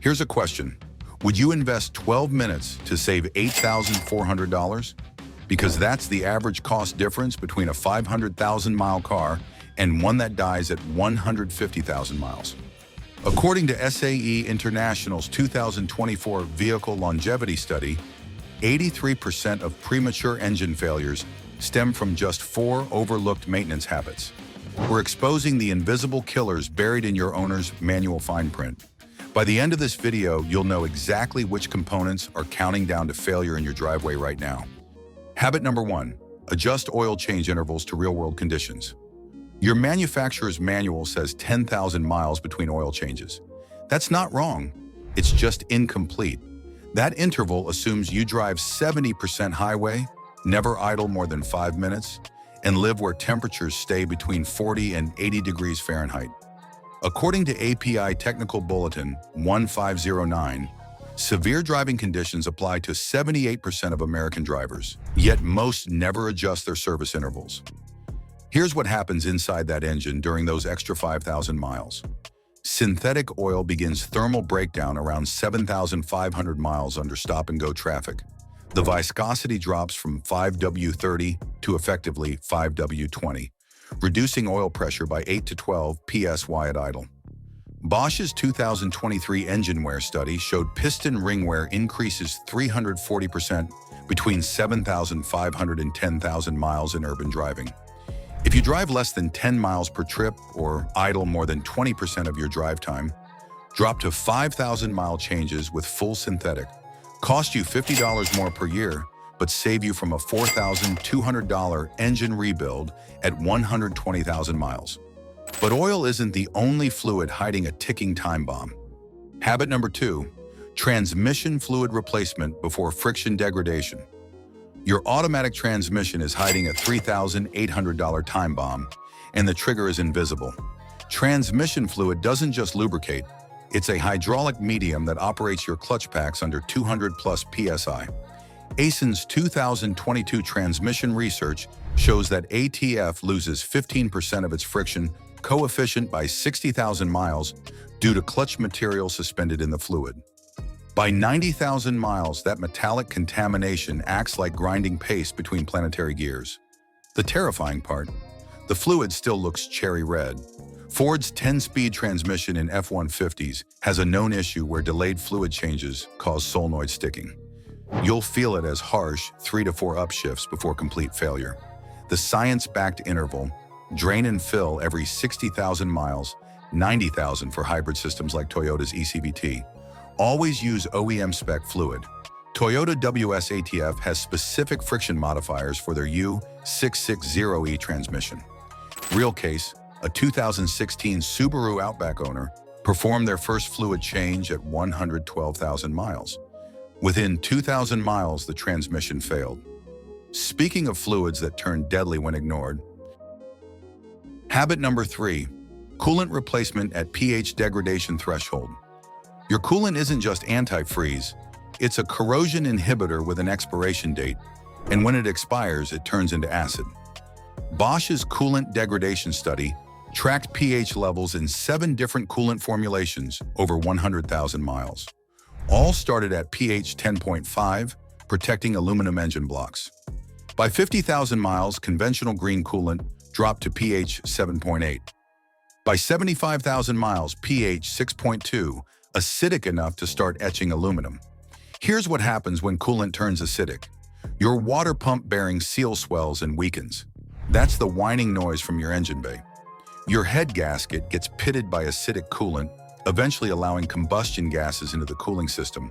Here's a question. Would you invest 12 minutes to save $8,400? Because that's the average cost difference between a 500,000-mile car and one that dies at 150,000 miles. According to SAE International's 2024 Vehicle Longevity Study, 83% of premature engine failures stem from just 4 overlooked maintenance habits. We're exposing the invisible killers buried in your owner's manual fine print. By the end of this video, you'll know exactly which components are counting down to failure in your driveway right now. Habit number 1, adjust oil change intervals to real-world conditions. Your manufacturer's manual says 10,000 miles between oil changes. That's not wrong, it's just incomplete. That interval assumes you drive 70% highway, never idle more than 5 minutes, and live where temperatures stay between 40 and 80 degrees Fahrenheit. According to API Technical Bulletin 1509, severe driving conditions apply to 78% of American drivers, yet most never adjust their service intervals. Here's what happens inside that engine during those extra 5,000 miles. Synthetic oil begins thermal breakdown around 7,500 miles under stop-and-go traffic. The viscosity drops from 5W30 to effectively 5W20, reducing oil pressure by 8 to 12 psi at idle. Bosch's 2023 engine wear study showed piston ring wear increases 340% between 7,500 and 10,000 miles in urban driving. If you drive less than 10 miles per trip or idle more than 20% of your drive time, drop to 5,000-mile changes with full synthetic. Cost you $50 more per year, but save you from a $4,200 engine rebuild at 120,000 miles. But oil isn't the only fluid hiding a ticking time bomb. Habit number 2, transmission fluid replacement before friction degradation. Your automatic transmission is hiding a $3,800 time bomb, and the trigger is invisible. Transmission fluid doesn't just lubricate, it's a hydraulic medium that operates your clutch packs under 200 plus psi. ASIN's 2022 transmission research shows that ATF loses 15% of its friction coefficient by 60,000 miles due to clutch material suspended in the fluid. By 90,000 miles, that metallic contamination acts like grinding paste between planetary gears. The terrifying part, the fluid still looks cherry red. Ford's 10-speed transmission in F-150s has a known issue where delayed fluid changes cause solenoid sticking. You'll feel it as harsh 3 to 4 upshifts before complete failure. The science-backed interval, drain and fill every 60,000 miles, 90,000 for hybrid systems like Toyota's eCVT. Always use OEM spec fluid. Toyota WS-ATF has specific friction modifiers for their U660E transmission. Real case, a 2016 Subaru Outback owner performed their first fluid change at 112,000 miles. Within 2,000 miles, the transmission failed. Speaking of fluids that turn deadly when ignored. Habit number 3, coolant replacement at pH degradation threshold. Your coolant isn't just antifreeze, it's a corrosion inhibitor with an expiration date, and when it expires, it turns into acid. Bosch's coolant degradation study tracked pH levels in 7 different coolant formulations over 100,000 miles. All started at pH 10.5, protecting aluminum engine blocks. By 50,000 miles, conventional green coolant dropped to pH 7.8. By 75,000 miles, pH 6.2, acidic enough to start etching aluminum. Here's what happens when coolant turns acidic. Your water pump bearing seal swells and weakens. That's the whining noise from your engine bay. Your head gasket gets pitted by acidic coolant, eventually allowing combustion gases into the cooling system.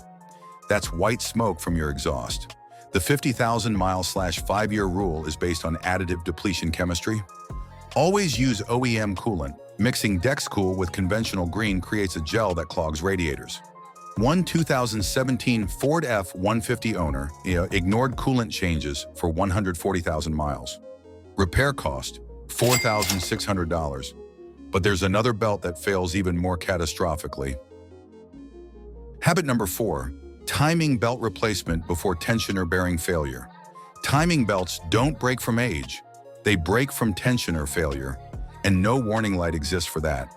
That's white smoke from your exhaust. The 50,000-mile/5-year rule is based on additive depletion chemistry. Always use OEM coolant. Mixing Dexcool with conventional green creates a gel that clogs radiators. One 2017 Ford F-150 owner ignored coolant changes for 140,000 miles. Repair cost, $4,600. But there's another belt that fails even more catastrophically. Habit number 4, timing belt replacement before tensioner bearing failure. Timing belts don't break from age. They break from tensioner failure, and no warning light exists for that.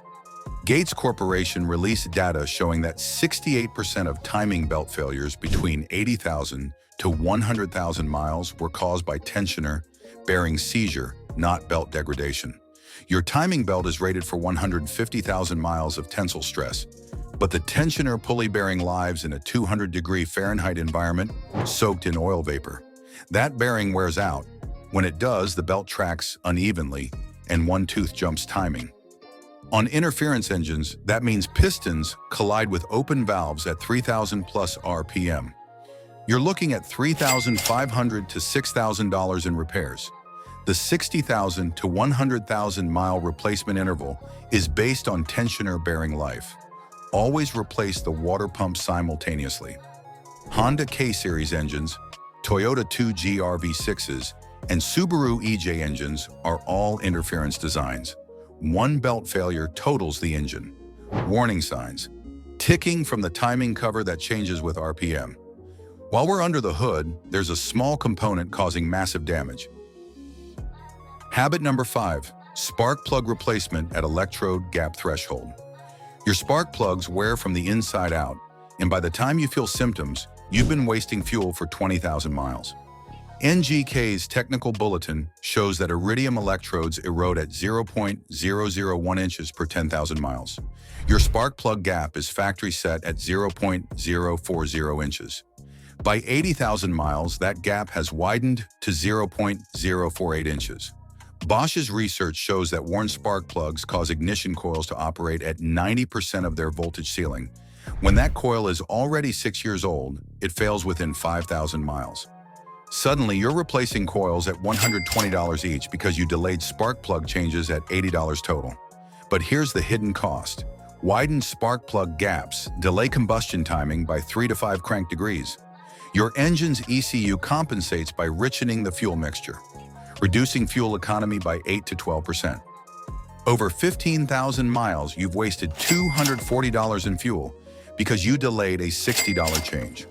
Gates Corporation released data showing that 68% of timing belt failures between 80,000 to 100,000 miles were caused by tensioner bearing seizure, not belt degradation. Your timing belt is rated for 150,000 miles of tensile stress, but the tensioner pulley bearing lives in a 200-degree Fahrenheit environment soaked in oil vapor. That bearing wears out. When it does, the belt tracks unevenly, and one tooth jumps timing. On interference engines, that means pistons collide with open valves at 3,000 plus RPM. You're looking at $3,500 to $6,000 in repairs. The 60,000 to 100,000 mile replacement interval is based on tensioner bearing life. Always replace the water pump simultaneously. Honda K-Series engines, Toyota 2G RV6s, and Subaru EJ engines are all interference designs. One belt failure totals the engine. Warning signs. Ticking from the timing cover that changes with RPM. While we're under the hood, there's a small component causing massive damage. Habit number 5. Spark plug replacement at electrode gap threshold. Your spark plugs wear from the inside out, and by the time you feel symptoms, you've been wasting fuel for 20,000 miles. NGK's technical bulletin shows that iridium electrodes erode at 0.001 inches per 10,000 miles. Your spark plug gap is factory set at 0.040 inches. By 80,000 miles, that gap has widened to 0.048 inches. Bosch's research shows that worn spark plugs cause ignition coils to operate at 90% of their voltage ceiling. When that coil is already 6 years old, it fails within 5,000 miles. Suddenly, you're replacing coils at $120 each because you delayed spark plug changes at $80 total. But here's the hidden cost. Widened spark plug gaps delay combustion timing by 3 to 5 crank degrees. Your engine's ECU compensates by richening the fuel mixture, reducing fuel economy by 8 to 12%. Over 15,000 miles, you've wasted $240 in fuel because you delayed a $60 change.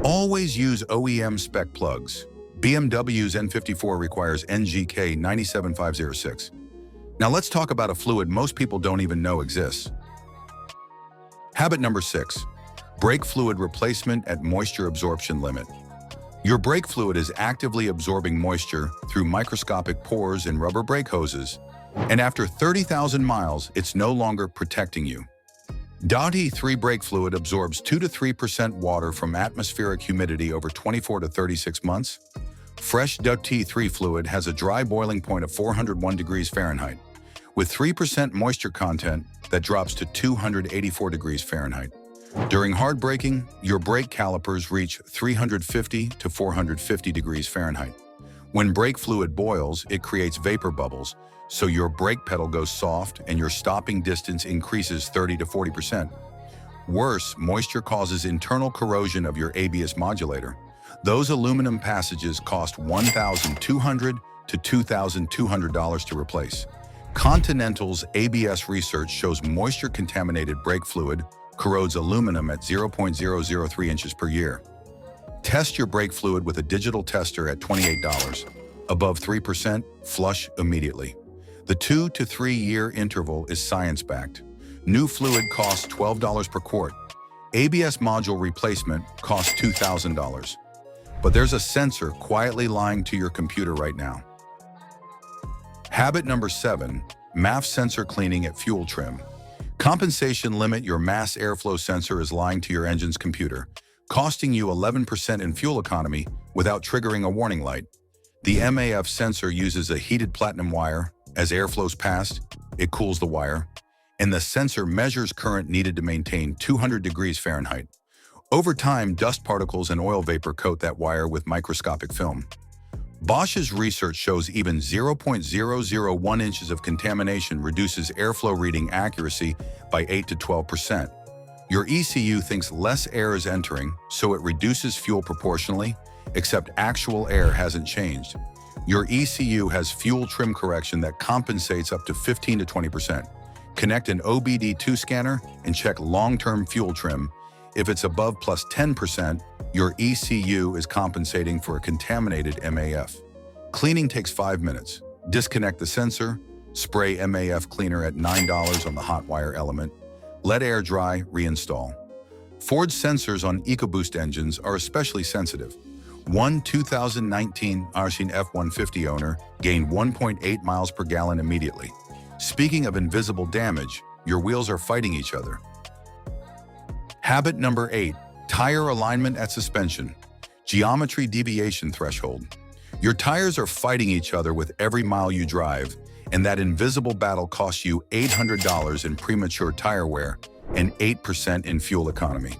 Always use OEM spec plugs. BMW's N54 requires NGK 97506. Now let's talk about a fluid most people don't even know exists. Habit number 6. Brake fluid replacement at moisture absorption limit. Your brake fluid is actively absorbing moisture through microscopic pores in rubber brake hoses, and after 30,000 miles, it's no longer protecting you. DOT-E3 brake fluid absorbs 2 to 3% water from atmospheric humidity over 24 to 36 months. Fresh DOT-E3 fluid has a dry boiling point of 401 degrees Fahrenheit, with 3% moisture content that drops to 284 degrees Fahrenheit. During hard braking, your brake calipers reach 350 to 450 degrees Fahrenheit. When brake fluid boils, it creates vapor bubbles, so your brake pedal goes soft and your stopping distance increases 30 to 40%. Worse, moisture causes internal corrosion of your ABS modulator. Those aluminum passages cost $1,200 to $2,200 to replace. Continental's ABS research shows moisture-contaminated brake fluid corrodes aluminum at 0.003 inches per year. Test your brake fluid with a digital tester at $28. Above 3%, flush immediately. The 2 to 3 year interval is science-backed. New fluid costs $12 per quart. ABS module replacement costs $2,000. But there's a sensor quietly lying to your computer right now. Habit number 7. MAF sensor cleaning at fuel trim. Compensation limit. Your mass airflow sensor is lying to your engine's computer, costing you 11% in fuel economy without triggering a warning light. The MAF sensor uses a heated platinum wire. As air flows past, it cools the wire, and the sensor measures current needed to maintain 200 degrees Fahrenheit. Over time, dust particles and oil vapor coat that wire with microscopic film. Bosch's research shows even 0.001 inches of contamination reduces airflow reading accuracy by 8 to 12%. Your ECU thinks less air is entering, so it reduces fuel proportionally, except actual air hasn't changed. Your ECU has fuel trim correction that compensates up to 15 to 20%. Connect an OBD2 scanner and check long-term fuel trim. If it's above plus 10%, your ECU is compensating for a contaminated MAF. Cleaning takes 5 minutes. Disconnect the sensor, Spray MAF cleaner at $9 on the hot wire element. Let air dry, reinstall. Ford's sensors on EcoBoost engines are especially sensitive. One 2019 Arshin F-150 owner gained 1.8 miles per gallon immediately. Speaking of invisible damage, your wheels are fighting each other. Habit number 8, tire alignment at suspension. Geometry deviation threshold. Your tires are fighting each other with every mile you drive, and that invisible battle costs you $800 in premature tire wear and 8% in fuel economy.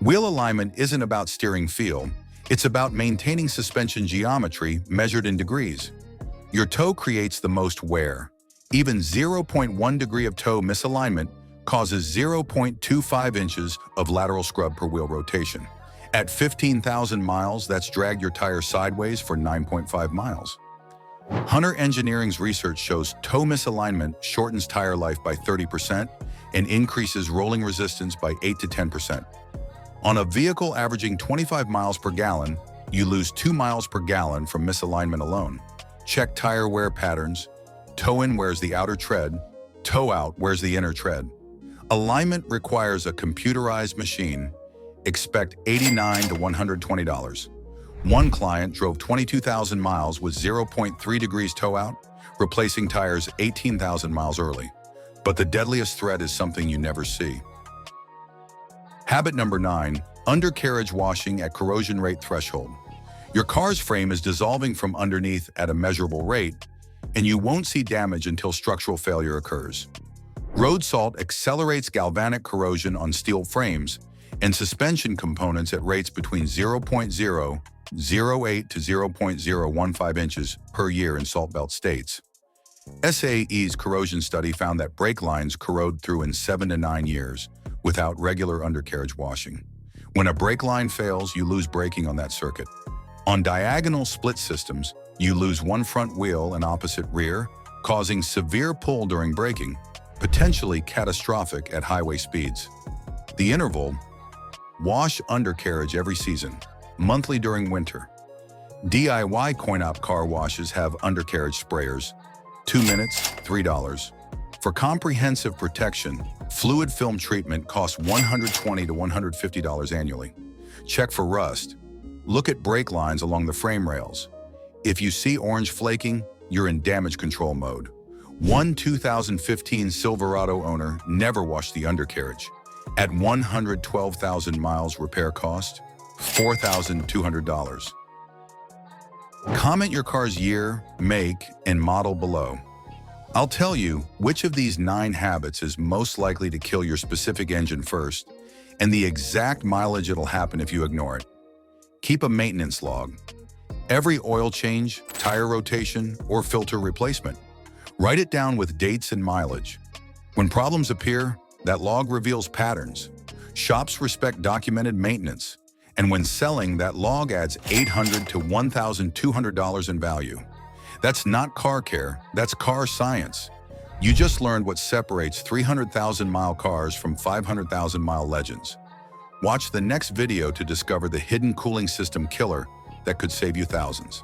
Wheel alignment isn't about steering feel, it's about maintaining suspension geometry measured in degrees. Your toe creates the most wear. Even 0.1 degree of toe misalignment causes 0.25 inches of lateral scrub per wheel rotation. At 15,000 miles, that's dragged your tire sideways for 9.5 miles. Hunter Engineering's research shows toe misalignment shortens tire life by 30% and increases rolling resistance by 8 to 10%. On a vehicle averaging 25 miles per gallon, you lose 2 miles per gallon from misalignment alone. Check tire wear patterns. Toe in wears the outer tread, toe out wears the inner tread. Alignment requires a computerized machine. Expect $89 to $120. One client drove 22,000 miles with 0.3 degrees toe out, replacing tires 18,000 miles early. But the deadliest threat is something you never see. Habit number 9, undercarriage washing at corrosion rate threshold. Your car's frame is dissolving from underneath at a measurable rate, and you won't see damage until structural failure occurs. Road salt accelerates galvanic corrosion on steel frames and suspension components at rates between 0.008 to 0.015 inches per year in salt belt states. SAE's corrosion study found that brake lines corrode through in 7 to 9 years without regular undercarriage washing. When a brake line fails, you lose braking on that circuit. On diagonal split systems, you lose one front wheel and opposite rear, causing severe pull during braking, potentially catastrophic at highway speeds. The interval: wash undercarriage every season, monthly during winter. DIY coin-op car washes have undercarriage sprayers. 2 minutes, $3. For comprehensive protection, fluid film treatment costs $120 to $150 annually. Check for rust. Look at brake lines along the frame rails. If you see orange flaking, you're in damage control mode. One 2015 Silverado owner never washed the undercarriage. At 112,000 miles, repair cost $4,200. Comment your car's year, make, and model below. I'll tell you which of these 9 habits is most likely to kill your specific engine first, and the exact mileage it'll happen if you ignore it. Keep a maintenance log. Every oil change, tire rotation, or filter replacement. Write it down with dates and mileage. When problems appear, that log reveals patterns. Shops respect documented maintenance, and when selling, that log adds $800 to $1,200 in value. That's not car care, that's car science. You just learned what separates 300,000-mile cars from 500,000-mile legends. Watch the next video to discover the hidden cooling system killer that could save you thousands.